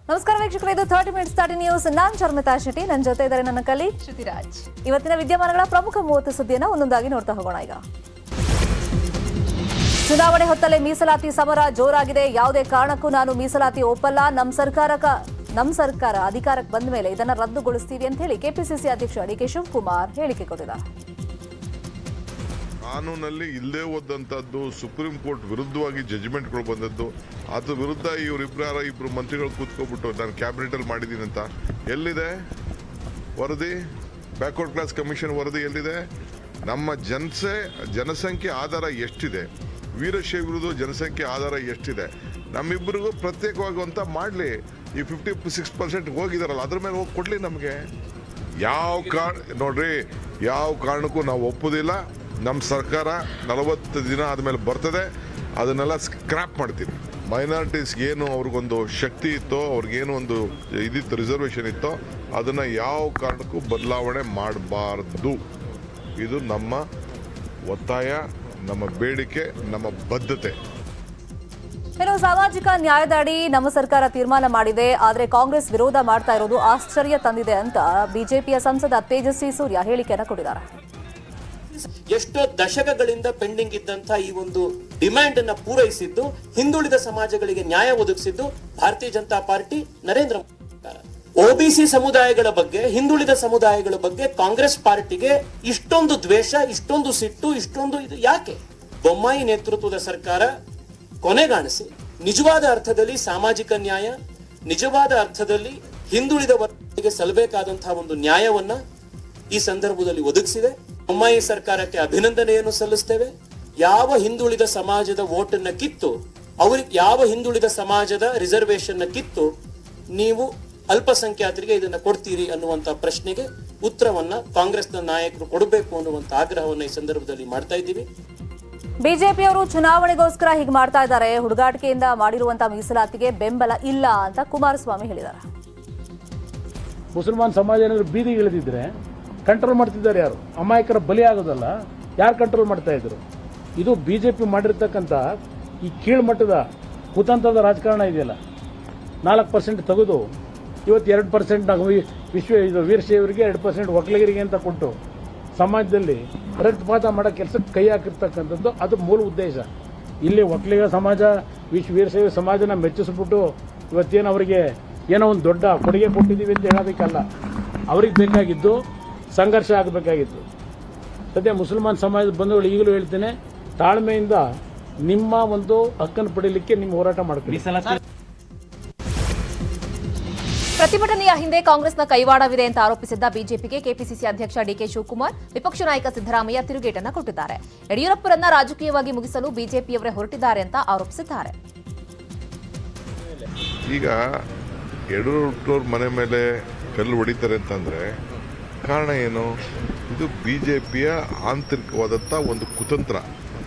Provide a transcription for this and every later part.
ನಮಸ್ಕಾರ ವೀಕ್ಷಕರೇ, ಇದು 30 ಮಿನಿಟ್ಸ್ 30 ನ್ಯೂಸ್. ನಾನು ಶರ್ಮಿತಾ ಶೆಟ್ಟಿ, ನನ್ನ ಜೊತೆ ಇದ್ದಾರೆ ನನ್ನ ಕಲೀಗ್ ಶ್ರುತಿರಾಜ್. ಇವತ್ತಿನ ವಿದ್ಯಮಾನಗಳ ಪ್ರಮುಖ 30 ಸುದ್ದಿಯನ್ನು ಒಂದೊಂದಾಗಿ ನೋಡ್ತಾ ಹೋಗೋಣ. ಈಗ ಚುನಾವಣೆ ಹೊತ್ತಲೇ ಮೀಸಲಾತಿ ಸಮರ ಜೋರಾಗಿದೆ. ಯಾವುದೇ ಕಾರಣಕ್ಕೂ ನಾನು ಮೀಸಲಾತಿ ಒಪ್ಪಲ್ಲ. ನಮ್ಮ ಸರ್ಕಾರ ಅಧಿಕಾರಕ್ಕೆ ಬಂದ ಮೇಲೆ ಇದನ್ನು ರದ್ದುಗೊಳಿಸ್ತೀವಿ ಅಂತ ಹೇಳಿ ಕೆಪಿಸಿಸಿ ಅಧ್ಯಕ್ಷ ಡಿಕೆ ಶಿವಕುಮಾರ್ ಹೇಳಿಕೆ ಕೊಟ್ಟಿದ್ದಾರೆ. ಕಾನೂನಲ್ಲಿ ಇಲ್ಲೇ ಹೋದಂತದ್ದು, ಸುಪ್ರೀಂ ಕೋರ್ಟ್ ವಿರುದ್ಧವಾಗಿ ಜಡ್ಜ್ಮೆಂಟ್ಗಳು ಬಂದದ್ದು, ಅದ್ರ ವಿರುದ್ಧ ಇಬ್ರು ಮಂತ್ರಿಗಳು ಕೂತ್ಕೊಬಿಟ್ಟು ನಾನು ಕ್ಯಾಬಿನೆಟ್ ಅಲ್ಲಿ ಮಾಡಿದ್ದೀನಿ ಅಂತ ಎಲ್ಲಿದೆ ವರದಿ? ಬ್ಯಾಕ್ವರ್ಡ್ ಕ್ಲಾಸ್ ಕಮಿಷನ್ ವರದಿ ಎಲ್ಲಿದೆ? ನಮ್ಮ ಜನಸಂಖ್ಯೆ ಆಧಾರ ಎಷ್ಟಿದೆ, ವೀರಶೈವ ವಿರುದ್ಧ ಜನಸಂಖ್ಯೆ ಆಧಾರ ಎಷ್ಟಿದೆ, ನಮ್ಮಿಬ್ಬರಿಗೂ ಪ್ರತ್ಯೇಕವಾಗುವಂತ ಮಾಡಲಿ. ಈ 56% ಹೋಗಿದಾರಲ್ಲ, ಅದ್ರ ಮೇಲೆ ಹೋಗಿ ಕೊಡ್ಲಿ ನಮಗೆ. ನೋಡ್ರಿ, ಯಾವ ಕಾರಣಕ್ಕೂ ನಾವು ಒಪ್ಪುದಿಲ್ಲ. ನಮ್ಮ ಸರ್ಕಾರ 40 ದಿನ ಆದಮೇಲೆ ಬರ್ತದೆ, ಅದನ್ನೆಲ್ಲ ಸ್ಕ್ರಾಪ್ ಮಾಡ್ತೀವಿ. ಮೈನಾರಿಟೀಸ್ಗೆ ಏನು ಅವ್ರಿಗೊಂದು ಶಕ್ತಿ ಇತ್ತೋ, ಅವ್ರಿಗೇನು ಒಂದು ಇದಿತ್ತು, ರಿಸರ್ವೇಷನ್ ಇತ್ತೋ, ಅದನ್ನು ಯಾವ ಕಾರಣಕ್ಕೂ ಬದಲಾವಣೆ ಮಾಡಬಾರ್ದು. ಇದು ನಮ್ಮ ಒತ್ತಾಯ, ನಮ್ಮ ಬೇಡಿಕೆ, ನಮ್ಮ ಬದ್ಧತೆ. ಇನ್ನು ಸಾಮಾಜಿಕ ನ್ಯಾಯದ ಅಡಿ ನಮ್ಮ ಸರ್ಕಾರ ತೀರ್ಮಾನ ಮಾಡಿದೆ, ಆದರೆ ಕಾಂಗ್ರೆಸ್ ವಿರೋಧ ಮಾಡ್ತಾ ಇರೋದು ಆಶ್ಚರ್ಯ ತಂದಿದೆ ಅಂತ ಬಿಜೆಪಿಯ ಸಂಸದ ತೇಜಸ್ವಿ ಸೂರ್ಯ ಹೇಳಿಕೆಯನ್ನು ಕೊಟ್ಟಿದ್ದಾರೆ. ಎಷ್ಟೋ ದಶಕಗಳಿಂದ ಪೆಂಡಿಂಗ್ ಇದ್ದಂತ ಈ ಒಂದು ಡಿಮ್ಯಾಂಡ್ ಅನ್ನ ಪೂರೈಸಿದ್ದು, ಹಿಂದುಳಿದ ಸಮಾಜಗಳಿಗೆ ನ್ಯಾಯ ಒದಗಿಸಿದ್ದು ಭಾರತೀಯ ಜನತಾ ಪಾರ್ಟಿ, ನರೇಂದ್ರ ಮೋದಿ ಸರ್ಕಾರ. ಒಬಿಸಿ ಸಮುದಾಯಗಳ ಬಗ್ಗೆ, ಹಿಂದುಳಿದ ಸಮುದಾಯಗಳ ಬಗ್ಗೆ ಕಾಂಗ್ರೆಸ್ ಪಾರ್ಟಿಗೆ ಇಷ್ಟೊಂದು ದ್ವೇಷ, ಇಷ್ಟೊಂದು ಸಿಟ್ಟು, ಇಷ್ಟೊಂದು ಇದು ಯಾಕೆ? ಬೊಮ್ಮಾಯಿ ನೇತೃತ್ವದ ಸರ್ಕಾರ ಕೊನೆಗಾಣಿಸಿ ನಿಜವಾದ ಅರ್ಥದಲ್ಲಿ ಸಾಮಾಜಿಕ ನ್ಯಾಯ, ನಿಜವಾದ ಅರ್ಥದಲ್ಲಿ ಹಿಂದುಳಿದ ವರ್ಗಕ್ಕೆ ಸಲ್ಲಬೇಕಾದಂತಹ ಒಂದು ನ್ಯಾಯವನ್ನ ಈ ಸಂದರ್ಭದಲ್ಲಿ ಒದಗಿಸಿದೆ. ಬೊಮ್ಮಾಯಿ ಸರ್ಕಾರಕ್ಕೆ ಅಭಿನಂದನೆಯನ್ನು ಸಲ್ಲಿಸ್ತೇವೆ. ಯಾವ ಹಿಂದುಳಿದ ಸಮಾಜದ ವೋಟನ್ನ ಕಿತ್ತು, ಅವ್ರಿಗೆ ಯಾವ ಹಿಂದುಳಿದ ಸಮಾಜದ ರಿಸರ್ವೇಶನ್ ಕಿತ್ತು ನೀವು ಅಲ್ಪಸಂಖ್ಯಾತರಿಗೆ ಇದನ್ನ ಕೊಡ್ತೀರಿ ಅನ್ನುವಂತ ಪ್ರಶ್ನೆಗೆ ಉತ್ತರವನ್ನ ಕಾಂಗ್ರೆಸ್ನ ನಾಯಕರು ಕೊಡಬೇಕು ಅನ್ನುವಂತ ಆಗ್ರಹವನ್ನ ಈ ಸಂದರ್ಭದಲ್ಲಿ ಮಾಡ್ತಾ ಇದ್ದೀವಿ. ಬಿಜೆಪಿಯವರು ಚುನಾವಣೆಗೋಸ್ಕರ ಹೀಗೆ ಮಾಡ್ತಾ ಇದ್ದಾರೆ. ಹುಡುಗಾಟಿಕೆಯಿಂದ ಮಾಡಿರುವಂತಹ ಮೀಸಲಾತಿಗೆ ಬೆಂಬಲ ಇಲ್ಲ ಅಂತ ಕುಮಾರಸ್ವಾಮಿ ಹೇಳಿದ್ದಾರೆ. ಮುಸಲ್ಮಾನ್ ಸಮಾಜ ಏನಾದ್ರು ಬೀದಿಗೆ ಇಳಿದಿದ್ರೆ ಕಂಟ್ರೋಲ್ ಮಾಡ್ತಿದ್ದಾರೆ ಯಾರು? ಅಮಾಯಕರ ಬಲಿ ಆಗೋದಲ್ಲ, ಯಾರು ಕಂಟ್ರೋಲ್ ಮಾಡ್ತಾ ಇದ್ರು? ಇದು ಬಿಜೆಪಿ ಮಾಡಿರ್ತಕ್ಕಂಥ ಈ ಕೀಳ್ಮಟ್ಟದ ಕುತಂತ್ರದ ರಾಜಕಾರಣ ಇದೆಯಲ್ಲ. 4% ತೆಗೆದು ಇವತ್ತು 2% ವೀರಶೈವರಿಗೆ, 2% ಒಕ್ಕಲಿಗರಿಗೆ ಅಂತ ಕೊಟ್ಟು ಸಮಾಜದಲ್ಲಿ ರಕ್ತಪಾತ ಮಾಡೋ ಕೆಲಸಕ್ಕೆ ಕೈ ಹಾಕಿರ್ತಕ್ಕಂಥದ್ದು ಅದು ಮೂಲ ಉದ್ದೇಶ. ಇಲ್ಲಿ ಒಕ್ಕಲಿಗ ಸಮಾಜ, ವೀರಶೈವ ಸಮಾಜನ ಮೆಚ್ಚಿಸ್ಬಿಟ್ಟು ಇವತ್ತೇನು ಅವರಿಗೆ ಏನೋ ಒಂದು ದೊಡ್ಡ ಕೊಡುಗೆ ಕೊಟ್ಟಿದ್ದೀವಿ ಅಂತ ಹೇಳೋದಕ್ಕಲ್ಲ. ಅವ್ರಿಗೆ ಬೇಕಾಗಿದ್ದು ಸಂಘರ್ಷ ಆಗಬೇಕಾಗಿತ್ತು. ಸದ್ಯ ಮುಸಲ್ಮಾನ್ ಸಮಾಜದ ಬಂಧುಗಳು ಈಗಲೂ ಹೇಳ್ತೇನೆ, ತಾಳ್ಮೆಯಿಂದ ನಿಮ್ಮ ಒಂದು ಹಕ್ಕನ್ನು ಪಡೆಯಲಿಕ್ಕೆ ನಿಮ್ಮ ಹೋರಾಟ ಮಾಡ್ತೀವಿ. ಪ್ರತಿಭಟನೆಯ ಹಿಂದೆ ಕಾಂಗ್ರೆಸ್ನ ಕೈವಾಡವಿದೆ ಅಂತ ಆರೋಪಿಸಿದ್ದ ಬಿಜೆಪಿಗೆ ಕೆಪಿಸಿಸಿ ಅಧ್ಯಕ್ಷ ಡಿಕೆ ಶಿವಕುಮಾರ್, ವಿಪಕ್ಷ ನಾಯಕ ಸಿದ್ದರಾಮಯ್ಯ ತಿರುಗೇಟನ್ನ ಕೊಟ್ಟಿದ್ದಾರೆ. ಯಡಿಯೂರಪ್ಪರನ್ನ ರಾಜಕೀಯವಾಗಿ ಮುಗಿಸಲು ಬಿಜೆಪಿಯವರೇ ಹೊರಟಿದ್ದಾರೆ ಅಂತ ಆರೋಪಿಸಿದ್ದಾರೆ. ಈಗ ಯಡಿಯೂರಪ್ಪನವ್ರ ಮನೆ ಮೇಲೆ ಕಲ್ಲು ಹೊಡಿತಾರೆ ಅಂತಂದ್ರೆ ಕಾರಣ ಏನು? ಇದು ಬಿಜೆಪಿಯ ಆಂತರಿಕವಾದಂಥ ಒಂದು ಕುತಂತ್ರ.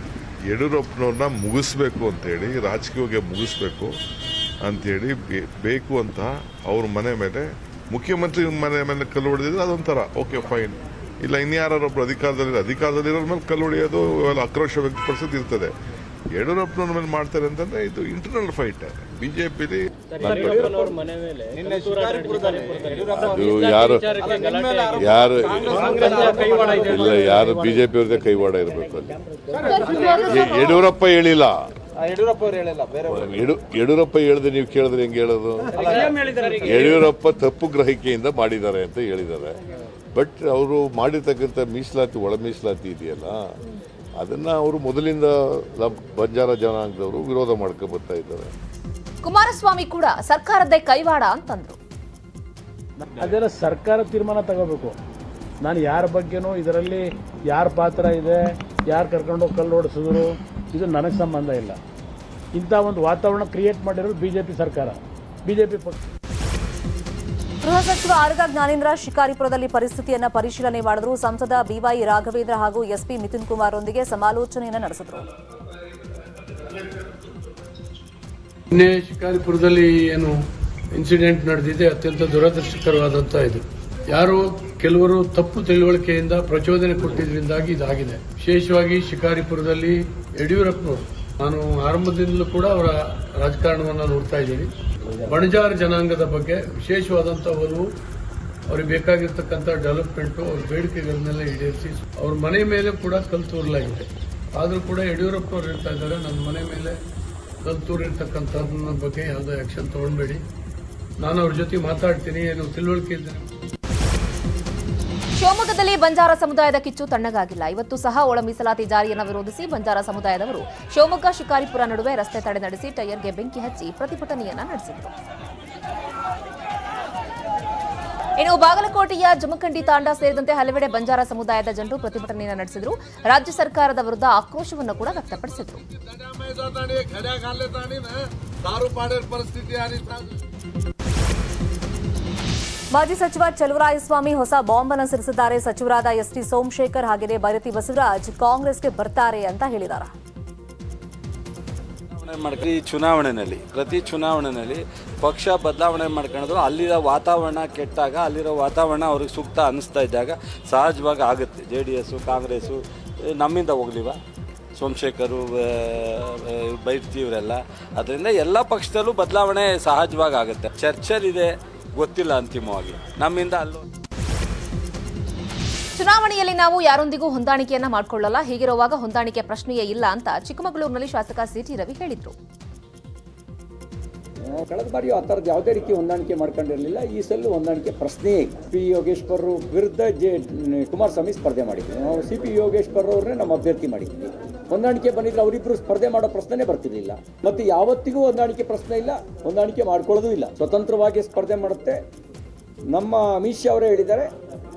ಯಡಿಯೂರಪ್ಪನವ್ರನ್ನ ಮುಗಿಸ್ಬೇಕು ಅಂತೇಳಿ, ರಾಜಕೀಯವಾಗಿ ಮುಗಿಸ್ಬೇಕು ಅಂಥೇಳಿ ಬೇಕು ಅಂತ ಅವ್ರ ಮನೆ ಮೇಲೆ, ಮುಖ್ಯಮಂತ್ರಿ ಮನೆ ಮೇಲೆ ಕಲ್ಲು ಹೊಡೆದಿದ್ರೆ ಅದೊಂಥರ ಓಕೆ ಫೈನ್. ಇಲ್ಲ ಇನ್ಯಾರೊಬ್ರು ಅಧಿಕಾರದಲ್ಲಿರೋ ಮೇಲೆ ಕಲ್ಲು ಹೊಡೆಯೋದು, ಆಕ್ರೋಶ ವ್ಯಕ್ತಪಡಿಸೋದು ಇರ್ತದೆ. ಯಡಿಯೂರಪ್ಪನವ್ರ ಮೇಲೆ ಮಾಡ್ತಾರೆ ಅಂತಂದ್ರೆ ಇದು ಇಂಟರ್ನಲ್ ಫೈಟ್ ಬಿಜೆಪಿಲಿ. ಯಾರು ಬಿಜೆಪಿ ಅವ್ರದೇ ಕೈವಾಡ ಇರಬೇಕು ಅಲ್ಲಿ. ಯಡಿಯೂರಪ್ಪ ಹೇಳಿಲ್ಲ, ಯಡಿಯೂರಪ್ಪ ಹೇಳಿದ್ರೆ ನೀವು ಕೇಳಿದ್ರೆ ಹೆಂಗೆ ಹೇಳೋದು? ಯಡಿಯೂರಪ್ಪ ತಪ್ಪು ಗ್ರಹಿಕೆಯಿಂದ ಮಾಡಿದ್ದಾರೆ ಅಂತ ಹೇಳಿದ್ದಾರೆ. ಬಟ್ ಅವರು ಮಾಡಿರ್ತಕ್ಕಂಥ ಮೀಸಲಾತಿ, ಒಳ ಮೀಸಲಾತಿ ಇದೆಯಲ್ಲ, ಅದನ್ನ ಅವರು ಮೊದಲಿಂದ ಬಂಜಾರ ಜನಾಂಗದವರು ವಿರೋಧ ಮಾಡ್ಕೊಂಡು ಬರ್ತಾ ಇದ್ದಾರೆ. ಕುಮಾರಸ್ವಾಮಿ ಕೂಡ ಸರ್ಕಾರದ್ದೇ ಕೈವಾಡ ಅಂತಂದ್ರು. ಅದೆಲ್ಲ ಸರ್ಕಾರ ತೀರ್ಮಾನ ತಗೋಬೇಕು. ನಾನು ಯಾರ ಬಗ್ಗೆನೂ ಇದರಲ್ಲಿ ಯಾರ ಪಾತ್ರ ಇದೆ, ಯಾರು ಕರ್ಕೊಂಡೋಗಿ ಕಲ್ಲು ಓಡಿಸಿದ್ರು, ಇದು ನನಗೆ ಸಂಬಂಧ ಇಲ್ಲ. ಇಂಥ ಒಂದು ವಾತಾವರಣ ಕ್ರಿಯೇಟ್ ಮಾಡಿರೋದು ಬಿಜೆಪಿ ಸರ್ಕಾರ, ಬಿಜೆಪಿ ಪಕ್ಷ. ಗೃಹ ಸಚಿವ ಆರಗ ಜ್ಞಾನೇಂದ್ರ ಶಿಕಾರಿಪುರದಲ್ಲಿ ಪರಿಸ್ಥಿತಿಯನ್ನು ಪರಿಶೀಲನೆ ಮಾಡಿದ್ರು. ಸಂಸದ ಬಿವೈ ರಾಘವೇಂದ್ರ ಹಾಗೂ ಎಸ್ಪಿ ಮಿಥುನ್ ಕುಮಾರ್ ರೊಂದಿಗೆ ಸಮಾಲೋಚನೆಯನ್ನು ನಡೆಸಿದ್ರು. ನಿನ್ನೆ ಶಿಕಾರಿಪುರದಲ್ಲಿ ಏನು ಇನ್ಸಿಡೆಂಟ್ ನಡೆದಿದೆ, ಅತ್ಯಂತ ದುರದೃಷ್ಟಕರವಾದಂಥ ಇದು. ಯಾರೋ ಕೆಲವರು ತಪ್ಪು ತಿಳುವಳಿಕೆಯಿಂದ ಪ್ರಚೋದನೆ ಕೊಟ್ಟಿದ್ದರಿಂದಾಗಿ ಇದಾಗಿದೆ. ವಿಶೇಷವಾಗಿ ಶಿಕಾರಿಪುರದಲ್ಲಿ ಯಡಿಯೂರಪ್ಪನವರು ನಾನು ಆರಂಭದಿಂದಲೂ ಕೂಡ ಅವರ ರಾಜಕಾರಣವನ್ನು ನೋಡ್ತಾ ಇದ್ದೀನಿ. ಬಣಜಾರ ಜನಾಂಗದ ಬಗ್ಗೆ ವಿಶೇಷವಾದಂಥ ಒಲವು, ಅವ್ರಿಗೆ ಬೇಕಾಗಿರ್ತಕ್ಕಂಥ ಡೆವಲಪ್ಮೆಂಟು, ಅವ್ರ ಬೇಡಿಕೆಗಳನ್ನೆಲ್ಲ ಈಡೇರಿಸಿ ಅವ್ರ ಮನೆ ಮೇಲೆ ಕೂಡ ಕಲ್ಲು ತೂರಲಾಗಿದೆ. ಆದರೂ ಕೂಡ ಯಡಿಯೂರಪ್ಪನವ್ರು ಹೇಳ್ತಾ ಇದ್ದಾರೆ, ನನ್ನ ಮನೆ ಮೇಲೆ ಕಲ್ಲು ತೂರಿರ್ತಕ್ಕಂಥದ್ರ ಬಗ್ಗೆ ಯಾವುದೋ ಆ್ಯಕ್ಷನ್ ತೊಗೊಳ್ಬೇಡಿ, ನಾನು ಅವ್ರ ಜೊತೆ ಮಾತಾಡ್ತೀನಿ, ಏನು ತಿಳುವಳಿಕೆ ಇದ್ದೇನೆ. ಶಿವಮೊಗ್ಗದಲ್ಲಿ ಬಂಜಾರ ಸಮುದಾಯದ ಕಿಚ್ಚು ತಣ್ಣಗಾಗಿಲ್ಲ. ಇವತ್ತು ಸಹ ಒಳ ಮೀಸಲಾತಿ ಜಾರಿಯನ್ನು ವಿರೋಧಿಸಿ ಬಂಜಾರ ಸಮುದಾಯದವರು ಶಿವಮೊಗ್ಗ ಶಿಕಾರಿಪುರ ನಡುವೆ ರಸ್ತೆ ತಡೆ ನಡೆಸಿ ಟೈರ್ಗೆ ಬೆಂಕಿ ಹಚ್ಚಿ ಪ್ರತಿಭಟನೆಯನ್ನ ನಡೆಸಿದರು. ಇನ್ನು ಬಾಗಲಕೋಟೆಯ ಜಮಖಂಡಿ ತಾಂಡಾ ಸೇರಿದಂತೆ ಹಲವೆಡೆ ಬಂಜಾರ ಸಮುದಾಯದ ಜನರು ಪ್ರತಿಭಟನೆಯನ್ನು ನಡೆಸಿದರು. ರಾಜ್ಯ ಸರ್ಕಾರದ ವಿರುದ್ಧ ಆಕ್ರೋಶವನ್ನು ಕೂಡ ವ್ಯಕ್ತಪಡಿಸಿದರು. ಮಾಜಿ ಸಚಿವ ಚಲುವರಾಯಸ್ವಾಮಿ ಹೊಸ ಬಾಂಬ್ ಅನ್ನು ಸಿಡಿಸಿದ್ದಾರೆ. ಸಚಿವರಾದ ಎಸ್ಟಿ ಸೋಮಶೇಖರ್ ಹಾಗೆಯೇ ಬೈರತಿ ಬಸವರಾಜ್ ಕಾಂಗ್ರೆಸ್ಗೆ ಬರ್ತಾರೆ ಅಂತ ಹೇಳಿದ್ದಾರೆ. ಪ್ರತಿ ಚುನಾವಣೆಯಲ್ಲಿ ಪಕ್ಷ ಬದಲಾವಣೆ ಮಾಡ್ಕೊಳ್ಳೋದು, ಅಲ್ಲಿರೋ ವಾತಾವರಣ ಕೆಟ್ಟಾಗ, ಅಲ್ಲಿರೋ ವಾತಾವರಣ ಅವ್ರಿಗೆ ಸೂಕ್ತ ಅನ್ನಿಸ್ತಾ ಇದ್ದಾಗ ಸಹಜವಾಗಿ ಆಗುತ್ತೆ. JDS ಕಾಂಗ್ರೆಸ್ಸು ನಮ್ಮಿಂದ ಹೋಗ್ಲಿವ, ಸೋಮಶೇಖರು ಬೈರ್ತಿ ಇವರೆಲ್ಲ, ಅದರಿಂದ ಎಲ್ಲ ಪಕ್ಷದಲ್ಲೂ ಬದಲಾವಣೆ ಸಹಜವಾಗಿ ಆಗುತ್ತೆ. ಚರ್ಚೆಲಿದೆ, ಗೊತ್ತಿಲ್ಲ ಅಂತಿಮವಾಗಿ ನಮ್ಮಿಂದ ಅಲ್ಲೂ. ಚುನಾವಣೆಯಲ್ಲಿ ನಾವು ಯಾರೊಂದಿಗೂ ಹೊಂದಾಣಿಕೆಯನ್ನ ಮಾಡಿಕೊಳ್ಳಲ್ಲ, ಹೀಗಿರುವಾಗ ಹೊಂದಾಣಿಕೆ ಪ್ರಶ್ನೆಯೇ ಇಲ್ಲ ಅಂತ ಚಿಕ್ಕಮಗಳೂರಿನಲ್ಲಿ ಶಾಸಕ ಸಿಟಿ ರವಿ ಹೇಳಿದರು. ಕಳೆದ ಬಾರಿ ಆ ಥರದ್ದು ಯಾವುದೇ ರೀತಿ ಹೊಂದಾಣಿಕೆ ಮಾಡ್ಕೊಂಡಿರಲಿಲ್ಲ. ಈ ಸಲ ಹೊಂದಾಣಿಕೆ ಪ್ರಶ್ನೆಯೇ. ಪಿ ಯೋಗೇಶ್ವರ್ ವಿರುದ್ಧ ಕುಮಾರಸ್ವಾಮಿ ಸ್ಪರ್ಧೆ ಮಾಡಿದ್ವಿ. ನಾವು CP ಯೋಗೇಶ್ವರ್ ಅವ್ರನ್ನೇ ನಮ್ಮ ಅಭ್ಯರ್ಥಿ ಮಾಡಿದ್ವಿ. ಹೊಂದಾಣಿಕೆ ಬಂದಿದ್ರೆ ಅವರಿಬ್ಬರು ಸ್ಪರ್ಧೆ ಮಾಡೋ ಪ್ರಶ್ನೆನೇ ಬರ್ತಿರ್ಲಿಲ್ಲ. ಮತ್ತು ಯಾವತ್ತಿಗೂ ಹೊಂದಾಣಿಕೆ ಪ್ರಶ್ನೆ ಇಲ್ಲ, ಹೊಂದಾಣಿಕೆ ಮಾಡ್ಕೊಳ್ಳೋದು ಇಲ್ಲ. ಸ್ವತಂತ್ರವಾಗಿ ಸ್ಪರ್ಧೆ ಮಾಡುತ್ತೆ. ನಮ್ಮ ಅಮಿತ್ ಶಾ ಅವರೇ ಹೇಳಿದ್ದಾರೆ,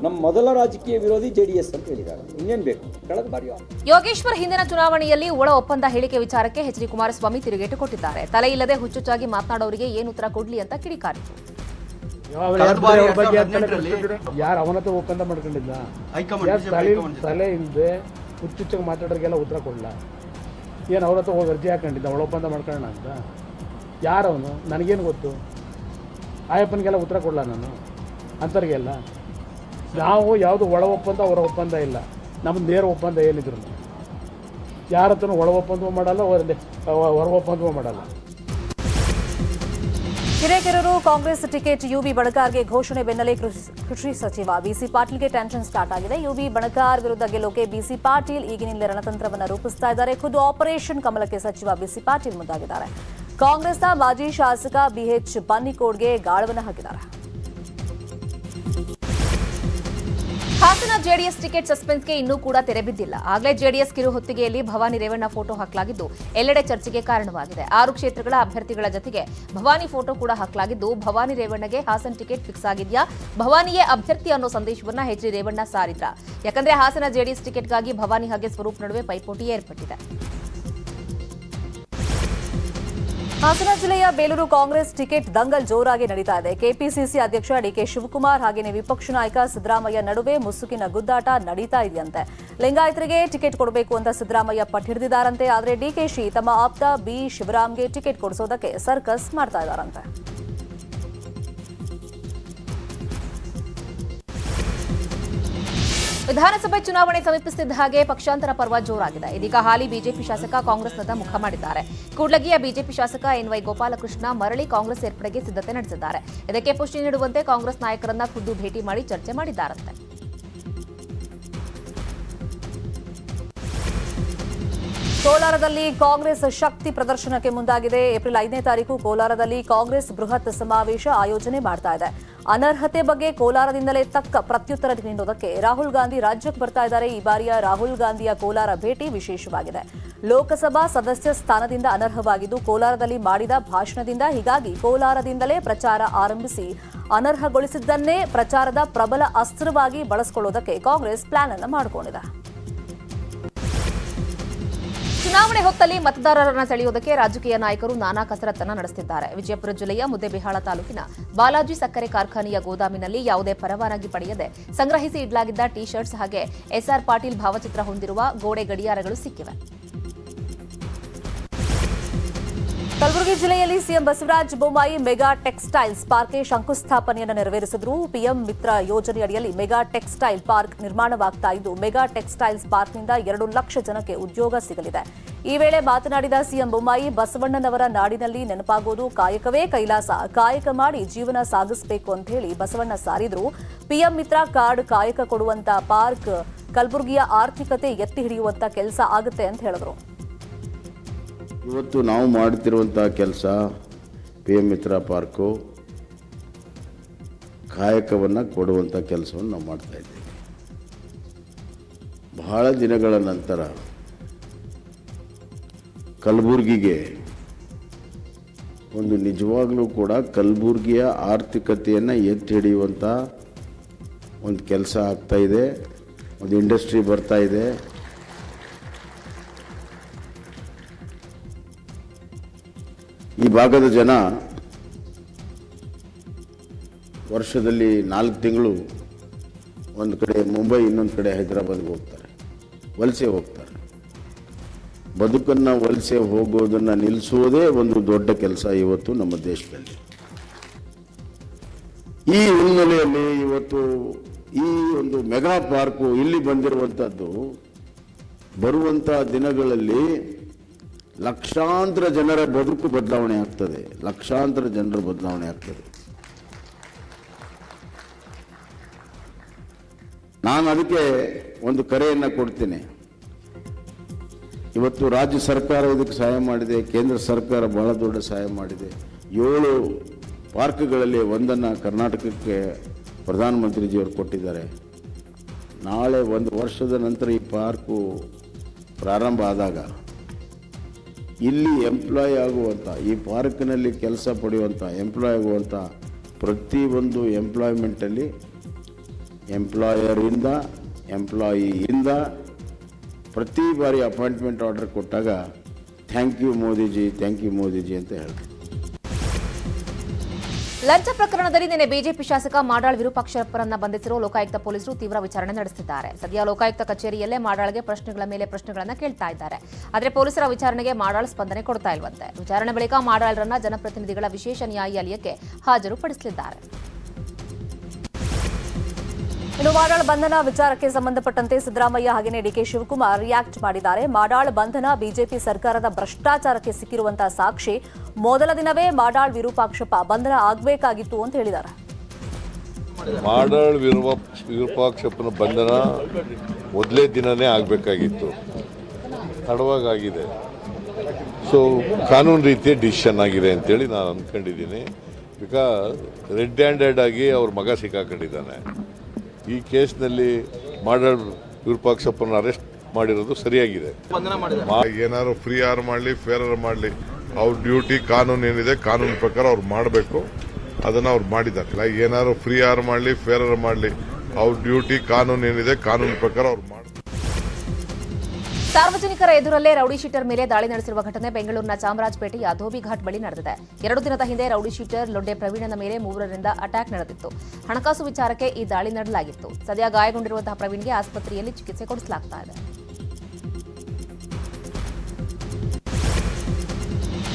ನಮ್ಮ ಮೊದಲ ರಾಜಕೀಯ ವಿರೋಧಿ JDS ಅಂತ ಹೇಳಿದ್ದಾರೆ. ಇನ್ನೇನು ಬೇಕು? ಕಳೆದ ಬಾರಿ ಯೋಗೇಶ್ವರ್ ಹಿಂದಿನ ಚುನಾವಣೆಯಲ್ಲಿ ಒಳ ಒಪ್ಪಂದ ಹೇಳಿಕೆ ವಿಚಾರಕ್ಕೆ HD ಕುಮಾರಸ್ವಾಮಿ ತಿರುಗೇಟು ಕೊಟ್ಟಿದ್ದಾರೆ. ತಲೆ ಇಲ್ಲದೆ ಹುಚ್ಚುಚ್ಚಾಗಿ ಮಾತನಾಡೋರಿಗೆ ಏನು ಉತ್ತರ ಕೊಡ್ಲಿ ಅಂತ ಕಿಡಿಕಾರಿತು. ಯಾರು ಅವನತ್ರ ಒಪ್ಪಂದ ಮಾಡ್ಕೊಂಡಿದ್ದ? ತಲೆ ಇಲ್ಲದೆ ಹುಚ್ಚುಚ್ಚಾಗಿ ಮಾತಾಡೋರಿಗೆಲ್ಲ ಉತ್ತರ ಕೊಡಲ್ಲ. ಏನು ಅವ್ರ ಹತ್ರ ಹೋಗಿ ಅರ್ಜಿ ಹಾಕೊಂಡಿದ್ದ ಒಳ ಒಪ್ಪಂದ ಮಾಡ್ಕೊಳ್ಳೋಣ ಅಂತ? ಯಾರವನು? ನನಗೇನು ಗೊತ್ತು? ಆಯಪ್ಪನಿಗೆಲ್ಲ ಉತ್ತರ ಕೊಡಲ್ಲ ನಾನು ಅಂಥವ್ರಿಗೆಲ್ಲ. ನಾವು ಯಾವುದು ಒಳ ಒಪ್ಪಂದ ಹೊರ ಒಪ್ಪಂದ ಇಲ್ಲ, ನಮ್ಮದು ನೇರ ಒಪ್ಪಂದ ಏನಿದ್ರು. ಯಾರ ಹತ್ರನೂ ಒಳ ಒಪ್ಪಂದವೂ ಮಾಡಲ್ಲ, ಹೊರ ಒಪ್ಪಂದವೂ ಮಾಡಲ್ಲ. ಹಿರೇಕೆರೂರು ಕಾಂಗ್ರೆಸ್ ಟಿಕೆಟ್ UB ಬಣಕಾರ್ಗೆ ಘೋಷಣೆ ಬೆನ್ನಲ್ಲೇ ಕೃಷಿ ಸಚಿವ BC ಪಾಟೀಲ್ಗೆ ಟೆನ್ಷನ್ ಸ್ಟಾರ್ಟ್ ಆಗಿದೆ. UB ಬಣಕಾರ್ ವಿರುದ್ಧ ಗೆಲ್ಲೋಕೆ BC ಪಾಟೀಲ್ ಈಗಿನಿಂದಲೇ ರಣತಂತ್ರವನ್ನು ರೂಪಿಸ್ತಾ ಇದ್ದಾರೆ. ಖುದ್ದು ಆಪರೇಷನ್ ಕಮಲಕ್ಕೆ ಸಚಿವ BC ಪಾಟೀಲ್ ಮುಂದಾಗಿದ್ದಾರೆ. ಕಾಂಗ್ರೆಸ್ನ ಮಾಜಿ ಶಾಸಕ BH ಬನ್ನಿಕೋಡ್ಗೆ ಗಾಳವನ್ನು ಹಾಕಿದ್ದಾರೆ. ಹಾಸನ JDS ಟಿಕೆಟ್ ಸಸ್ಪೆನ್ಸ್ಗೆ ಇನ್ನೂ ಕೂಡ ತೆರೆ ಬಿದ್ದಿಲ್ಲ. ಆಗಲೇ JDS ಕಿರು ಹೊತ್ತಿಗೆಯಲ್ಲಿ ಭವಾನಿ ರೇವಣ್ಣ ಫೋಟೋ ಹಾಕಲಾಗಿದ್ದು ಎಲ್ಲೆಡೆ ಚರ್ಚೆಗೆ ಕಾರಣವಾಗಿದೆ. 6 ಕ್ಷೇತ್ರಗಳ ಅಭ್ಯರ್ಥಿಗಳ ಜೊತೆಗೆ ಭವಾನಿ ಫೋಟೋ ಕೂಡ ಹಾಕಲಾಗಿದ್ದು, ಭವಾನಿ ರೇವಣ್ಣಗೆ ಹಾಸನ ಟಿಕೆಟ್ ಫಿಕ್ಸ್ ಆಗಿದೆಯಾ, ಭವಾನಿಯೇ ಅಭ್ಯರ್ಥಿ ಅನ್ನೋ ಸಂದೇಶವನ್ನ HD ರೇವಣ್ಣ ಸಾರಿದ್ರ. ಯಾಕಂದ್ರೆ ಹಾಸನ JDS ಟಿಕೆಟ್ಗಾಗಿ ಭವಾನಿ ಹಾಗೆ ಸ್ವರೂಪ್ ನಡುವೆ ಪೈಪೋಟಿ ಏರ್ಪಟ್ಟಿದೆ. ಹಾಸನ ಜಿಲ್ಲೆಯ ಬೇಲೂರು ಕಾಂಗ್ರೆಸ್ ಟಿಕೆಟ್ ದಂಗಲ್ ಜೋರಾಗಿ ನಡೀತಾ ಇದೆ. ಕೆಪಿಸಿಸಿ ಅಧ್ಯಕ್ಷ DK ಶಿವಕುಮಾರ್ ಹಾಗೆಯೇ ವಿಪಕ್ಷ ನಾಯಕ ಸಿದ್ದರಾಮಯ್ಯ ನಡುವೆ ಮುಸುಕಿನ ಗುದ್ದಾಟ ನಡೀತಾ ಇದೆಯಂತೆ. ಲಿಂಗಾಯತರಿಗೆ ಟಿಕೆಟ್ ಕೊಡಬೇಕು ಅಂತ ಸಿದ್ದರಾಮಯ್ಯ ಪಟ್ಟು ಹಿಡಿದಿದ್ದಾರಂತೆ. ಆದರೆ DKಶಿ ತಮ್ಮ ಆಪ್ತ B ಶಿವರಾಮ್ಗೆ ಟಿಕೆಟ್ ಕೊಡಿಸೋದಕ್ಕೆ ಸರ್ಕಸ್ ಮಾಡ್ತಾ ಇದ್ದಾರಂತೆ. ವಿಧಾನಸಭೆ ಚುನಾವಣೆ ಸಮೀಪಿಸುತ್ತಿದ್ದ ಹಾಗೆ ಪಕ್ಷಾಂತರ ಪರ್ವ ಜೋರಾಗಿದೆ. ಇದೀಗ ಹಾಲಿ ಬಿಜೆಪಿ ಶಾಸಕ ಕಾಂಗ್ರೆಸ್ನತ್ತ ಮುಖ ಮಾಡಿದ್ದಾರೆ. ಕೂಡ್ಲಗಿಯ ಬಿಜೆಪಿ ಶಾಸಕ NY ಗೋಪಾಲಕೃಷ್ಣ ಮರಳಿ ಕಾಂಗ್ರೆಸ್ ಸೇರ್ಪಡೆಗೆ ಸಿದ್ಧತೆ ನಡೆಸಿದ್ದಾರೆ. ಇದಕ್ಕೆ ಪುಷ್ಟಿ ನೀಡುವಂತೆ ಕಾಂಗ್ರೆಸ್ ನಾಯಕರನ್ನ ಖುದ್ದು ಭೇಟಿ ಮಾಡಿ ಚರ್ಚೆ ಮಾಡಿದ್ದಾರಂತೆ. ಕೋಲಾರದಲ್ಲಿ ಕಾಂಗ್ರೆಸ್ ಶಕ್ತಿ ಪ್ರದರ್ಶನಕ್ಕೆ ಮುಂದಾಗಿದೆ. ಏಪ್ರಿಲ್ 5ನೇ ತಾರೀಕು ಕೋಲಾರದಲ್ಲಿ ಕಾಂಗ್ರೆಸ್ ಬೃಹತ್ ಸಮಾವೇಶ ಆಯೋಜನೆ ಮಾಡ್ತಾ ಇದೆ. ಅನರ್ಹತೆ ಬಗ್ಗೆ ಕೋಲಾರದಿಂದಲೇ ತಕ್ಕ ಪ್ರತ್ಯುತ್ತರ ನೀಡೋದಕ್ಕೆ ರಾಹುಲ್ ಗಾಂಧಿ ರಾಜ್ಯಕ್ಕೆ ಬರ್ತಾ ಇದ್ದಾರೆ. ಈ ಬಾರಿಯ ರಾಹುಲ್ ಗಾಂಧಿಯ ಕೋಲಾರ ಭೇಟಿ ವಿಶೇಷವಾಗಿದೆ. ಲೋಕಸಭಾ ಸದಸ್ಯ ಸ್ಥಾನದಿಂದ ಅನರ್ಹವಾಗಿದ್ದು ಕೋಲಾರದಲ್ಲಿ ಮಾಡಿದ ಭಾಷಣದಿಂದ, ಹೀಗಾಗಿ ಕೋಲಾರದಿಂದಲೇ ಪ್ರಚಾರ ಆರಂಭಿಸಿ ಅನರ್ಹಗೊಳಿಸಿದ್ದನ್ನೇ ಪ್ರಚಾರದ ಪ್ರಬಲ ಅಸ್ತ್ರವಾಗಿ ಬಳಸಿಕೊಳ್ಳೋದಕ್ಕೆ ಕಾಂಗ್ರೆಸ್ ಪ್ಲಾನ್ ಅನ್ನು ಮಾಡಿಕೊಂಡಿದೆ. ಚುನಾವಣೆ ಹೊತ್ತಲ್ಲಿ ಮತದಾರರನ್ನ ಸೆಳೆಯುವುದಕ್ಕೆ ರಾಜಕೀಯ ನಾಯಕರು ನಾನಾ ಕಸರತ್ತನ್ನ ನಡೆಸುತ್ತಿದ್ದಾರೆ. ವಿಜಯಪುರ ಜಿಲ್ಲೆಯ ಮುದ್ದೇಬಿಹಾಳ ತಾಲೂಕಿನ ಬಾಲಾಜಿ ಸಕ್ಕರೆ ಕಾರ್ಖಾನೆಯ ಗೋದಾಮಿನಲ್ಲಿ ಯಾವುದೇ ಪರವಾನಗಿ ಪಡೆಯದೆ ಸಂಗ್ರಹಿಸಿ ಇಡಲಾಗಿದ್ದ ಟಿ ಶರ್ಟ್ಸ್ ಹಾಗೆ SR ಪಾಟೀಲ್ ಭಾವಚಿತ್ರ ಹೊಂದಿರುವ ಗೋಡೆ ಗಡಿಯಾರಗಳು ಸಿಕ್ಕಿವೆ. ಕಲಬುರಗಿ ಕಲಬುರಗಿ ಜಿಲ್ಲೆಯಲ್ಲಿ CM Basavaraj Bommai mega textiles ಪಾರ್ಕ್ಗೆ ಶಂಕುಸ್ಥಾಪನೆಯನ್ನು ನೆರವೇರಿಸಿದರು. ಪಿಎಂ ಮಿತ್ರ ಯೋಜನೆಯಡಿಯಲ್ಲಿ ಮೆಗಾ ಟೆಕ್ಸ್ಟೈಲ್ ಪಾರ್ಕ್ ನಿರ್ಮಾಣವಾಗ್ತಾ ಇದ್ದು, ಮೆಗಾ ಟೆಕ್ಸ್ಟೈಲ್ಸ್ ಪಾರ್ಕ್ನಿಂದ 2 ಲಕ್ಷ ಜನಕ್ಕೆ ಉದ್ಯೋಗ ಸಿಗಲಿದೆ. ಈ ವೇಳೆ ಮಾತನಾಡಿದ ಸಿಎಂ ಬೊಮ್ಮಾಯಿ, ಬಸವಣ್ಣನವರ ನಾಡಿನಲ್ಲಿ ನೆನಪಾಗೋದು ಕಾಯಕವೇ ಕೈಲಾಸ, ಕಾಯಕ ಮಾಡಿ ಜೀವನ ಸಾಗಿಸಬೇಕು ಅಂತ ಹೇಳಿ ಬಸವಣ್ಣ ಸಾರಿದ್ರು. ಪಿಎಂ ಮಿತ್ರ ಕಾರ್ಡ್ ಕಾಯಕ ಕೊಡುವಂತ ಪಾರ್ಕ್ ಕಲಬುರಗಿಯ ಆರ್ಥಿಕತೆ ಎತ್ತಿ ಹಿಡಿಯುವಂತ ಕೆಲಸ ಆಗುತ್ತೆ ಅಂತ ಹೇಳಿದ್ರು. ಇವತ್ತು ನಾವು ಮಾಡುತ್ತಿರುವಂತಹ ಕೆಲಸ PM ಮಿತ್ರ ಪಾರ್ಕು ಕಾಯಕವನ್ನು ಕೊಡುವಂಥ ಕೆಲಸವನ್ನು ನಾವು ಮಾಡ್ತಾ ಇದ್ದೇವೆ. ಬಹಳ ದಿನಗಳ ನಂತರ ಕಲಬುರಗಿಗೆ ಒಂದು ನಿಜವಾಗ್ಲೂ ಕೂಡ ಕಲಬುರಗಿಯ ಆರ್ಥಿಕತೆಯನ್ನು ಎತ್ತಿ ಹಿಡಿಯುವಂಥ ಒಂದು ಕೆಲಸ ಆಗ್ತಾ ಇದೆ. ಒಂದು ಇಂಡಸ್ಟ್ರಿ ಬರ್ತಾ ಇದೆ. ಈ ಭಾಗದ ಜನ ವರ್ಷದಲ್ಲಿ 4 ತಿಂಗಳು ಒಂದು ಕಡೆ ಮುಂಬೈ, ಇನ್ನೊಂದು ಕಡೆ ಹೈದರಾಬಾದ್ಗೆ ಹೋಗ್ತಾರೆ, ವಲಸೆ ಹೋಗ್ತಾರೆ. ಬದುಕನ್ನು ವಲಸೆ ಹೋಗೋದನ್ನು ನಿಲ್ಲಿಸುವುದೇ ಒಂದು ದೊಡ್ಡ ಕೆಲಸ ಇವತ್ತು ನಮ್ಮ ದೇಶದಲ್ಲಿ. ಈ ಹಿನ್ನೆಲೆಯಲ್ಲಿ ಇವತ್ತು ಈ ಒಂದು ಮೆಗಾ ಪಾರ್ಕು ಇಲ್ಲಿ ಬಂದಿರುವಂಥದ್ದು ಬರುವಂಥ ದಿನಗಳಲ್ಲಿ ಲಕ್ಷಾಂತರ ಜನರ ಬದುಕು ಬದಲಾವಣೆ ಆಗ್ತದೆ, ಲಕ್ಷಾಂತರ ಜನರ ಬದಲಾವಣೆ ಆಗ್ತದೆ. ನಾನು ಅದಕ್ಕೆ ಒಂದು ಕರೆಯನ್ನು ಕೊಡ್ತೇನೆ. ಇವತ್ತು ರಾಜ್ಯ ಸರ್ಕಾರ ಇದಕ್ಕೆ ಸಹಾಯ ಮಾಡಿದೆ, ಕೇಂದ್ರ ಸರ್ಕಾರ ಬಹಳ ದೊಡ್ಡ ಸಹಾಯ ಮಾಡಿದೆ. 7 ಪಾರ್ಕ್ಗಳಲ್ಲಿ ಒಂದನ್ನು ಕರ್ನಾಟಕಕ್ಕೆ ಪ್ರಧಾನಮಂತ್ರಿಜಿಯವರು ಕೊಟ್ಟಿದ್ದಾರೆ. ನಾಳೆ 1 ವರ್ಷದ ನಂತರ ಈ ಪಾರ್ಕು ಪ್ರಾರಂಭ ಆದಾಗ ಇಲ್ಲಿ ಎಂಪ್ಲಾಯ್ ಆಗುವಂಥ, ಈ ಪಾರ್ಕ್ನಲ್ಲಿ ಕೆಲಸ ಪಡೆಯುವಂಥ ಎಂಪ್ಲಾಯ್ ಆಗುವಂಥ ಪ್ರತಿಯೊಂದು ಎಂಪ್ಲಾಯ್ಮೆಂಟಲ್ಲಿ ಎಂಪ್ಲಾಯರಿಂದ ಎಂಪ್ಲಾಯಿಯಿಂದ ಪ್ರತಿ ಬಾರಿ ಅಪಾಯಿಂಟ್ಮೆಂಟ್ ಆರ್ಡರ್ ಕೊಟ್ಟಾಗ ಥ್ಯಾಂಕ್ ಯು ಮೋದಿಜಿ ಅಂತ ಹೇಳ್ತಾರೆ. ಲಂಚ ಪ್ರಕರಣದಲ್ಲಿ ನಿನ್ನೆ ಬಿಜೆಪಿ ಶಾಸಕ ಮಾಡಾಳ್ ವಿರೂಪಾಕ್ಷಪ್ಪರನ್ನ ಬಂಧಿಸಿರುವ ಲೋಕಾಯುಕ್ತ ಪೊಲೀಸರು ತೀವ್ರ ವಿಚಾರಣೆ ನಡೆಸುತ್ತಿದ್ದಾರೆ. ಸದ್ಯ ಲೋಕಾಯುಕ್ತ ಕಚೇರಿಯಲ್ಲೇ ಮಾಡಾಳ್ಗೆ ಪ್ರಶ್ನೆಗಳ ಮೇಲೆ ಪ್ರಶ್ನೆಗಳನ್ನ ಕೇಳ್ತಾ ಇದ್ದಾರೆ. ಆದರೆ ಪೊಲೀಸರ ವಿಚಾರಣೆಗೆ ಮಾಡಾಳ್ ಸ್ಪಂದನೆ ಕೊಡ್ತಾ ಇಲ್ವಂತೆ. ವಿಚಾರಣೆ ಬಳಿಕ ಮಾಡಾಳ್ರನ್ನ ಜನಪ್ರತಿನಿಧಿಗಳ ವಿಶೇಷ ನ್ಯಾಯಾಲಯಕ್ಕೆ ಹಾಜರುಪಡಿಸಲಿದ್ದಾರೆ. ಇನ್ನು ಮಾಡಾಳ್ ಬಂಧನ ವಿಚಾರಕ್ಕೆ ಸಂಬಂಧಪಟ್ಟಂತೆ ಸಿದ್ದರಾಮಯ್ಯ ಹಾಗೆಯೇ ಡಿಕೆ ಶಿವಕುಮಾರ್ ರಿಯಾಕ್ಟ್ ಮಾಡಿದ್ದಾರೆ. ಮಾಡಾಳ್ ಬಂಧನ ಬಿಜೆಪಿ ಸರ್ಕಾರದ ಭ್ರಷ್ಟಾಚಾರಕ್ಕೆ ಸಿಕ್ಕಿರುವಂತಹ ಸಾಕ್ಷಿ. ಮೊದಲ ದಿನವೇ ಮಾಡಾಳ್ ವಿರೂಪಾಕ್ಷಪ್ಪ ಬಂಧನ ಆಗಬೇಕಾಗಿತ್ತು ಅಂತ ಹೇಳಿದ್ದಾರೆ. ಮಾಡಾಳ್ ವಿರೂಪಾಕ್ಷಪ್ಪನ ಬಂಧನ ಮೊದಲೇ ದಿನನೇ ಆಗಬೇಕಾಗಿತ್ತು, ತಡವಾಗಿದೆ. ಸೊ ಕಾನೂನು ರೀತಿಯ ಡಿಸಿಷನ್ ಆಗಿದೆ ಅಂತೇಳಿ ನಾನು ಅಂದ್ಕೊಂಡಿದ್ದೀನಿ. ಬಿಕಾಸ್ ರೆಡ್ ಹ್ಯಾಂಡೆಡ್ ಆಗಿ ಅವ್ರ ಮಗ ಸಿಕ್ಕಾಕೊಂಡಿದ್ದಾನೆ. ಈ ಕೇಸ್ನಲ್ಲಿ ಮಾಡಾಳ್ ವಿರೂಪಾಕ್ಷಪ್ಪನ ಅರೆಸ್ಟ್ ಮಾಡಿರೋದು ಸರಿಯಾಗಿದೆ. ಏನಾದ್ರು ಫ್ರೀ ಆರ್ ಮಾಡಲಿ, ಫೇರ್ ಆರ್ ಮಾಡಲಿ, ಅವ್ರ ಡ್ಯೂಟಿ ಕಾನೂನು ಏನಿದೆ ಕಾನೂನು ಪ್ರಕಾರ ಅವ್ರು ಮಾಡಬೇಕು, ಅದನ್ನ ಅವ್ರು ಮಾಡಿದ್ದಾರೆ. ಏನಾದ್ರು ಫ್ರೀ ಆರ್ ಮಾಡಲಿ, ಫೇರ್ ಆರ್ ಮಾಡಲಿ, ಅವ್ರ ಡ್ಯೂಟಿ ಕಾನೂನು ಏನಿದೆ ಕಾನೂನು ಪ್ರಕಾರ ಅವ್ರು ಮಾಡಿ. ಸಾರ್ವಜನಿಕರ ಎದುರಲ್ಲೇ ರೌಡಿ ಶೀಟರ್ ಮೇಲೆ ದಾಳಿ ನಡೆಸಿರುವ ಘಟನೆ ಬೆಂಗಳೂರಿನ ಚಾಮರಾಜಪೇಟೆಯ ಧೋಬಿ ಘಾಟ್ ಬಳಿ ನಡೆದಿದೆ. 2 ದಿನದ ಹಿಂದೆ ರೌಡಿ ಶೀಟರ್ ಲೊಡ್ಡೆ ಪ್ರವೀಣನ ಮೇಲೆ 3ರಿಂದ ಅಟ್ಯಾಕ್ ನಡೆದಿತ್ತು. ಹಣಕಾಸು ವಿಚಾರಕ್ಕೆ ಈ ದಾಳಿ ನಡೆಸಲಾಗಿತ್ತು. ಸದ್ಯ ಗಾಯಗೊಂಡಿರುವಂತಹ ಪ್ರವೀಣ್ಗೆ ಆಸ್ಪತ್ರೆಯಲ್ಲಿ ಚಿಕಿತ್ಸೆ ಕೊಡಿಸಲಾಗ್ತಾ ಇದೆ.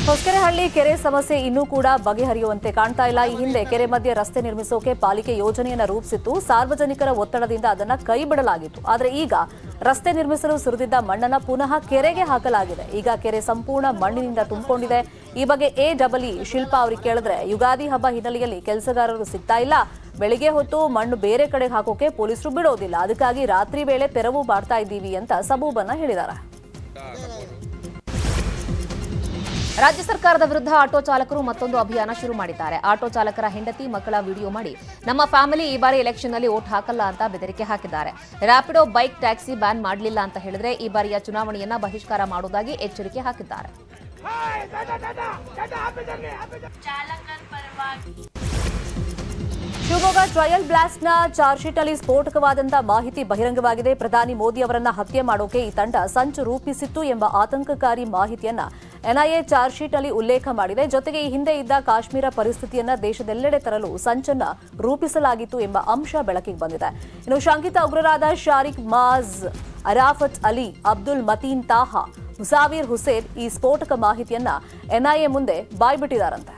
ಹೊಸಕೆರೆಹಳ್ಳಿ ಕೆರೆ ಸಮಸ್ಯೆ ಇನ್ನೂ ಕೂಡ ಬಗೆಹರಿಯುವಂತೆ ಕಾಣ್ತಾ ಇಲ್ಲ. ಈ ಹಿಂದೆ ಕೆರೆ ಮಧ್ಯೆ ರಸ್ತೆ ನಿರ್ಮಿಸೋಕೆ ಪಾಲಿಕೆ ಯೋಜನೆಯನ್ನು ರೂಪಿಸಿತ್ತು. ಸಾರ್ವಜನಿಕರ ಒತ್ತಡದಿಂದ ಅದನ್ನು ಕೈ ಬಿಡಲಾಗಿತ್ತು. ಆದರೆ ಈಗ ರಸ್ತೆ ನಿರ್ಮಿಸಲು ಸುರಿದಿದ್ದ ಮಣ್ಣನ್ನು ಪುನಃ ಕೆರೆಗೆ ಹಾಕಲಾಗಿದೆ. ಈಗ ಕೆರೆ ಸಂಪೂರ್ಣ ಮಣ್ಣಿನಿಂದ ತುಂಬಿಕೊಂಡಿದೆ. ಈ ಬಗ್ಗೆ AEE ಶಿಲ್ಪಾ ಅವರಿಗೆ ಕೇಳಿದ್ರೆ, ಯುಗಾದಿ ಹಬ್ಬ ಹಿನ್ನೆಲೆಯಲ್ಲಿ ಕೆಲಸಗಾರರು ಸಿಗ್ತಾ ಇಲ್ಲ, ಬೆಳಿಗ್ಗೆ ಹೊತ್ತು ಮಣ್ಣು ಬೇರೆ ಕಡೆಗೆ ಹಾಕೋಕೆ ಪೊಲೀಸರು ಬಿಡೋದಿಲ್ಲ, ಅದಕ್ಕಾಗಿ ರಾತ್ರಿ ವೇಳೆ ತೆರವು ಮಾಡ್ತಾ ಇದ್ದೀವಿ ಅಂತ ಸಬೂಬನ್ನ ಹೇಳಿದ್ದಾರೆ. ರಾಜ್ಯ ಸರ್ಕಾರದ ವಿರುದ್ಧ ಆಟೋ ಚಾಲಕರು ಮತ್ತೊಂದು ಅಭಿಯಾನ ಶುರು ಮಾಡಿದ್ದಾರೆ. ಆಟೋ ಚಾಲಕರ ಹೆಂಡತಿ ಮಕ್ಕಳ ವಿಡಿಯೋ ಮಾಡಿ ನಮ್ಮ ಫ್ಯಾಮಿಲಿ ಈ ಬಾರಿ ಎಲೆಕ್ಷನ್ನಲ್ಲಿ ವೋಟ್ ಹಾಕಲ್ಲ ಅಂತ ಬೆದರಿಕೆ ಹಾಕಿದ್ದಾರೆ. ರ್ಯಾಪಿಡೋ, ಬೈಕ್, ಟ್ಯಾಕ್ಸಿ ಬ್ಯಾನ್ ಮಾಡಲಿಲ್ಲ ಅಂತ ಹೇಳಿದ್ರೆ ಈ ಬಾರಿಯ ಚುನಾವಣೆಯನ್ನ ಬಹಿಷ್ಕಾರ ಮಾಡುವುದಾಗಿ ಎಚ್ಚರಿಕೆ ಹಾಕಿದ್ದಾರೆ. ಶಿವಮೊಗ್ಗ ಟ್ರಯಲ್ ಬ್ಲಾಸ್ಟ್ನ ಚಾರ್ಜ್ಶೀಟ್ನಲ್ಲಿ ಸ್ಫೋಟಕವಾದಂತಹ ಮಾಹಿತಿ ಬಹಿರಂಗವಾಗಿದೆ. ಪ್ರಧಾನಿ ಮೋದಿ ಅವರನ್ನ ಹತ್ಯೆ ಮಾಡೋಕೆ ಈ ತಂಡ ಸಂಚು ರೂಪಿಸಿತ್ತು ಎಂಬ ಆತಂಕಕಾರಿ ಮಾಹಿತಿಯನ್ನ NIA ಚಾರ್ಜ್ಶೀಟ್ನಲ್ಲಿ ಉಲ್ಲೇಖ ಮಾಡಿದೆ. ಜೊತೆಗೆ ಈ ಹಿಂದೆ ಇದ್ದ ಕಾಶ್ಮೀರ ಪರಿಸ್ಥಿತಿಯನ್ನ ದೇಶದೆಲ್ಲೆಡೆ ತರಲು ಸಂಚನ್ನ ರೂಪಿಸಲಾಗಿತ್ತು ಎಂಬ ಅಂಶ ಬೆಳಕಿಗೆ ಬಂದಿದೆ. ಇನ್ನು ಶಂಕಿತ ಉಗ್ರರಾದ ಶಾರಿಕ್ ಮಾಜ್, ಅರಾಫತ್ ಅಲಿ, ಅಬ್ದುಲ್ ಮತೀನ್ ತಾಹಾ, ಮುಸಾವಿರ್ ಹುಸೇನ್ ಈ ಸ್ಫೋಟಕ ಮಾಹಿತಿಯನ್ನ ಎನ್ಐಎ ಮುಂದೆ ಬಾಯ್ಬಿಟ್ಟಿದ್ದಾರಂತೆ.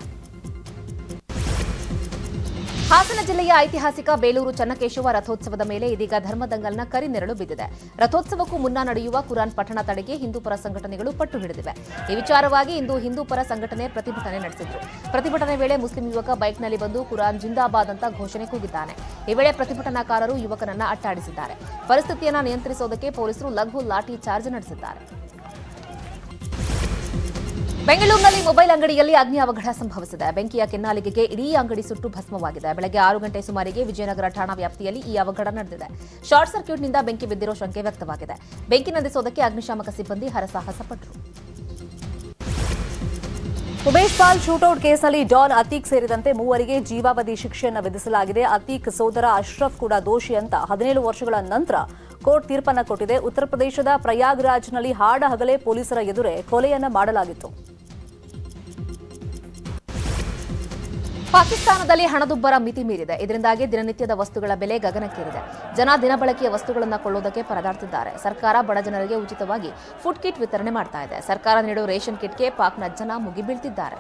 ಹಾಸನ ಜಿಲ್ಲೆಯ ಐತಿಹಾಸಿಕ ಬೇಲೂರು ಚನ್ನಕೇಶವ ರಥೋತ್ಸವದ ಮೇಲೆ ಇದೀಗ ಧರ್ಮದಂಗಲ್ನ ಕರಿನೆರಳು ಬಿದ್ದಿದೆ. ರಥೋತ್ಸವಕ್ಕೂ ಮುನ್ನ ನಡೆಯುವ ಕುರಾನ್ ಪಠಣ ತಡೆಗೆ ಹಿಂದೂಪರ ಸಂಘಟನೆಗಳು ಪಟ್ಟು ಹಿಡಿದಿವೆ. ಈ ವಿಚಾರವಾಗಿ ಇಂದು ಹಿಂದೂಪರ ಸಂಘಟನೆ ಪ್ರತಿಭಟನೆ ನಡೆಸಿದ್ರು. ಪ್ರತಿಭಟನೆ ವೇಳೆ ಮುಸ್ಲಿಂ ಯುವಕ ಬೈಕ್ನಲ್ಲಿ ಬಂದು ಕುರಾನ್ ಜಿಂದಾಬಾದ್ ಅಂತ ಘೋಷಣೆ ಕೂಗಿದ್ದಾನೆ. ಈ ವೇಳೆ ಪ್ರತಿಭಟನಾಕಾರರು ಯುವಕನನ್ನ ಅಟ್ಟಾಡಿಸಿದ್ದಾರೆ. ಪರಿಸ್ಥಿತಿಯನ್ನು ನಿಯಂತ್ರಿಸೋದಕ್ಕೆ ಪೊಲೀಸರು ಲಘು ಲಾಠಿ ಚಾರ್ಜ್ ನಡೆಸಿದ್ದಾರೆ. ಬೆಂಗಳೂರಿನಲ್ಲಿ ಮೊಬೈಲ್ ಅಂಗಡಿಯಲ್ಲಿ ಅಗ್ನಿ ಅವಘಡ ಸಂಭವಿಸಿದೆ. ಬೆಂಕಿಯ ಕೆನ್ನಾಲಿಗೆಗೆ ಇಡೀ ಅಂಗಡಿ ಸುಟ್ಟು ಭಸ್ಮವಾಗಿದೆ. ಬೆಳಗ್ಗೆ 6 ಗಂಟೆ ಸುಮಾರಿಗೆ ವಿಜಯನಗರ ಠಾಣಾ ವ್ಯಾಪ್ತಿಯಲ್ಲಿ ಈ ಅವಘಡ ನಡೆದಿದೆ. ಶಾರ್ಟ್ ಸರ್ಕ್ಯೂಟ್ನಿಂದ ಬೆಂಕಿ ಬಿದ್ದಿರೋ ಶಂಕೆ ವ್ಯಕ್ತವಾಗಿದೆ. ಬೆಂಕಿ ನಂದಿಸೋದಕ್ಕೆ ಅಗ್ನಿಶಾಮಕ ಸಿಬ್ಬಂದಿ ಹರಸಾಹಸ ಪಟ್ಟರು. ಉಮೇಶ್ ಪಾಲ್ ಶೂಟೌಟ್ ಕೇಸ್ನಲ್ಲಿ ಡಾನ್ ಅತೀಕ್ ಸೇರಿದಂತೆ 3 ಜೀವಾವಧಿ ಶಿಕ್ಷೆಯನ್ನು ವಿಧಿಸಲಾಗಿದೆ. ಅತೀಕ್ ಸೋದರ ಅಶ್ರಫ್ ಕೂಡ ದೋಷಿ ಅಂತ 17 ವರ್ಷಗಳ ನಂತರ ಕೋರ್ಟ್ ತೀರ್ಪನ್ನು ಕೊಟ್ಟಿದೆ. ಉತ್ತರ ಪ್ರದೇಶದ ಪ್ರಯಾಗ್ರಾಜ್ನಲ್ಲಿ ಹಾಡ ಹಗಲೇ ಪೊಲೀಸರ ಎದುರೇ ಕೊಲೆಯನ್ನ ಮಾಡಲಾಗಿತ್ತು. ಪಾಕಿಸ್ತಾನದಲ್ಲಿ ಹಣದುಬ್ಬರ ಮಿತಿ ಮೀರಿದೆ. ಇದರಿಂದಾಗಿ ದಿನನಿತ್ಯದ ವಸ್ತುಗಳ ಬೆಲೆ ಗಗನಕ್ಕೇರಿದೆ. ಜನ ದಿನಬಳಕೆಯ ವಸ್ತುಗಳನ್ನು ಕೊಳ್ಳೋದಕ್ಕೆ ಪರದಾಡ್ತಿದ್ದಾರೆ. ಸರ್ಕಾರ ಬಡ ಜನರಿಗೆ ಉಚಿತವಾಗಿ ಫುಡ್ ಕಿಟ್ ವಿತರಣೆ ಮಾಡ್ತಾ ಇದೆ. ಸರ್ಕಾರ ನೀಡೋ ರೇಷನ್ ಕಿಟ್ಗೆ ಪಾಕ್ನ ಜನ ಮುಗಿಬೀಳ್ತಿದ್ದಾರೆ.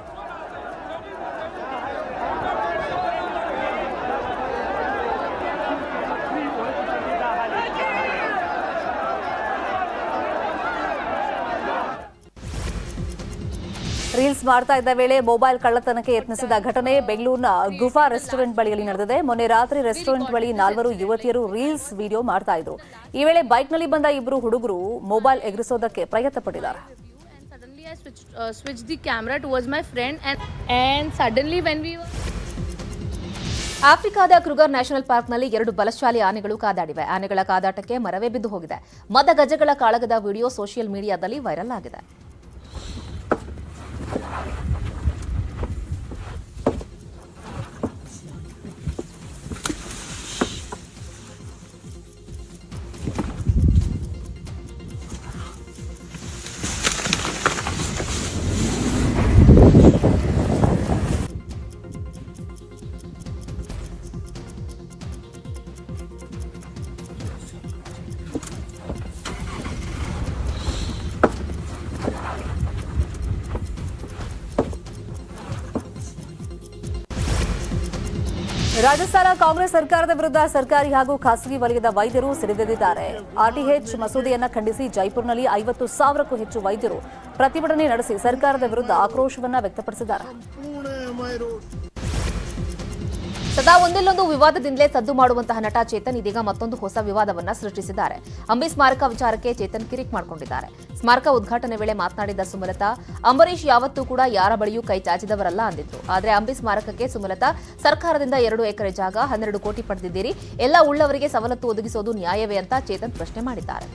ರೀಲ್ಸ್ ಮಾಡ್ತಾ ಇದ್ದ ವೇಳೆ ಮೊಬೈಲ್ ಕಳ್ಳತನಕ್ಕೆ ಯತ್ನಿಸಿದ ಘಟನೆ ಬೆಂಗಳೂರಿನ ಗುಫಾ ರೆಸ್ಟೋರೆಂಟ್ ಬಳಿಯಲ್ಲಿ ನಡೆದಿದೆ. ಮೊನ್ನೆ ರಾತ್ರಿ ರೆಸ್ಟೋರೆಂಟ್ ಬಳಿ 4 ಯುವತಿಯರು ರೀಲ್ಸ್ ವಿಡಿಯೋ ಮಾಡ್ತಾ ಇದ್ರು. ಈ ವೇಳೆ ಬೈಕ್ನಲ್ಲಿ ಬಂದ 2 ಹುಡುಗರು ಮೊಬೈಲ್ ಎಗರಿಸೋದಕ್ಕೆ ಪ್ರಯತ್ನ ಪಟ್ಟಿದ್ದಾರೆ. ಆಫ್ರಿಕಾದ ಕ್ರುಗರ್ ನ್ಯಾಷನಲ್ ಪಾರ್ಕ್ನಲ್ಲಿ 2 ಬಲಶಾಲಿ ಆನೆಗಳು ಕಾದಾಡಿವೆ. ಆನೆಗಳ ಕಾದಾಟಕ್ಕೆ ಮರವೇ ಬಿದ್ದು ಹೋಗಿದೆ. ಮದಗಜಗಳ ಕಾಳಗದ ವಿಡಿಯೋ ಸೋಷಿಯಲ್ ಮೀಡಿಯಾದಲ್ಲಿ ವೈರಲ್ ಆಗಿದೆ. ರಾಜಸ್ಥಾನ ಕಾಂಗ್ರೆಸ್ ಸರ್ಕಾರದ ವಿರುದ್ಧ ಸರ್ಕಾರಿ ಹಾಗೂ ಖಾಸಗಿ ವಲಯದ ವೈದ್ಯರು ಸಿಡಿದೆದ್ದಿದ್ದಾರೆ. ಆರ್ಟಿಎಚ್ ಮಸೂದೆಯನ್ನ ಖಂಡಿಸಿ ಜೈಪುರ್ನಲ್ಲಿ 50,000ಕ್ಕೂ ಹೆಚ್ಚು ವೈದ್ಯರು ಪ್ರತಿಭಟನೆ ನಡೆಸಿ ಸರ್ಕಾರದ ವಿರುದ್ಧ ಆಕ್ರೋಶವನ್ನ ವ್ಯಕ್ತಪಡಿಸಿದ್ದಾರೆ. ಸದಾ ಒಂದಿಲ್ಲೊಂದು ವಿವಾದದಿಂದಲೇ ಸದ್ದು ಮಾಡುವಂತಹ ನಟ ಚೇತನ್ ಇದೀಗ ಮತ್ತೊಂದು ಹೊಸ ವಿವಾದವನ್ನ ಸೃಷ್ಟಿಸಿದ್ದಾರೆ. ಅಂಬಿ ಸ್ಮಾರಕ ವಿಚಾರಕ್ಕೆ ಚೇತನ್ ಕಿರಿಕ್ ಮಾಡಿಕೊಂಡಿದ್ದಾರೆ. ಸ್ಮಾರಕ ಉದ್ಘಾಟನೆ ವೇಳೆ ಮಾತನಾಡಿದ ಸುಮಲತಾ, ಅಂಬರೀಶ್ ಯಾವತ್ತೂ ಕೂಡ ಯಾರ ಬಳಿಯೂ ಕೈ ಚಾಚಿದವರಲ್ಲ ಅಂದಿದ್ರು. ಆದರೆ ಅಂಬಿ ಸ್ಮಾರಕಕ್ಕೆ ಸುಮಲತಾ ಸರ್ಕಾರದಿಂದ 2 ಎಕರೆ ಜಾಗ 12 ಕೋಟಿ ಪಡೆದಿದ್ದೀರಿ, ಎಲ್ಲ ಉಳ್ಳವರಿಗೆ ಸವಲತ್ತು ಒದಗಿಸೋದು ನ್ಯಾಯವೇ ಅಂತ ಚೇತನ್ ಪ್ರಶ್ನೆ ಮಾಡಿದ್ದಾರೆ.